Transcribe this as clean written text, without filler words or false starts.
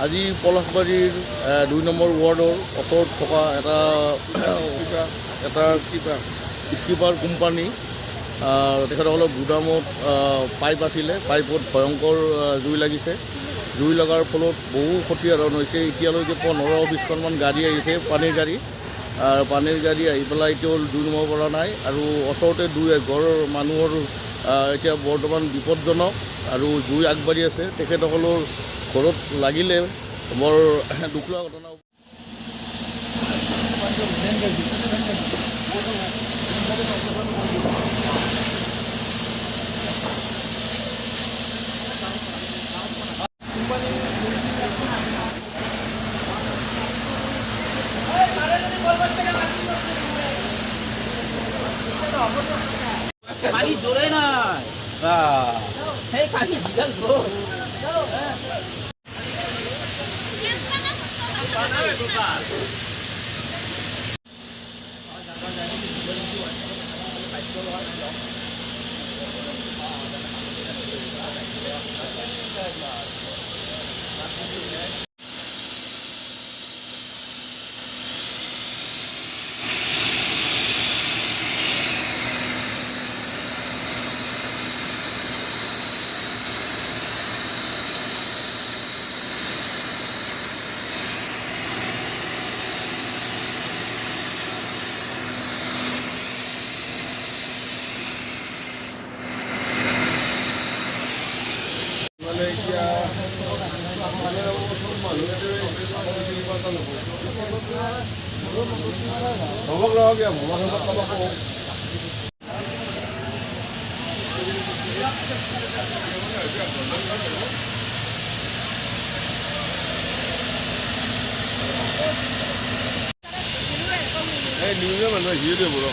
আজি পলাশবাৰীৰ ২ নম্বৰ ৱাৰ্ডৰ ওচৰত থকা এটা স্কিপাৰ কোম্পানী তেখেতসকলৰ গুদামত পাইপ আছিলে, পাইপত ভয়ংকৰ জুই লাগিছে। জুই লগাৰ ফলত বহু ক্ষতিসাধন হৈছে। এতিয়ালৈকে ১৫-২০খনমান গাড়ী আহিছে, পানীৰ গাড়ী আহি পেলাই এতিয়াও জুই নুমাব পৰা নাই। আৰু ওচৰতে ২-১ ঘৰৰ মানুহৰ এতিয়া বৰ্তমান বিপদজনক আৰু জুই আগবাঢ়ি আছে। তেখেতসকলৰ ঘৰত লাগিলে বৰ দুখ লগা ঘটনা। পানি জোৰে নাই সেই কালি বিধান নিউজে মানুহে হিয়ে দিব ৰ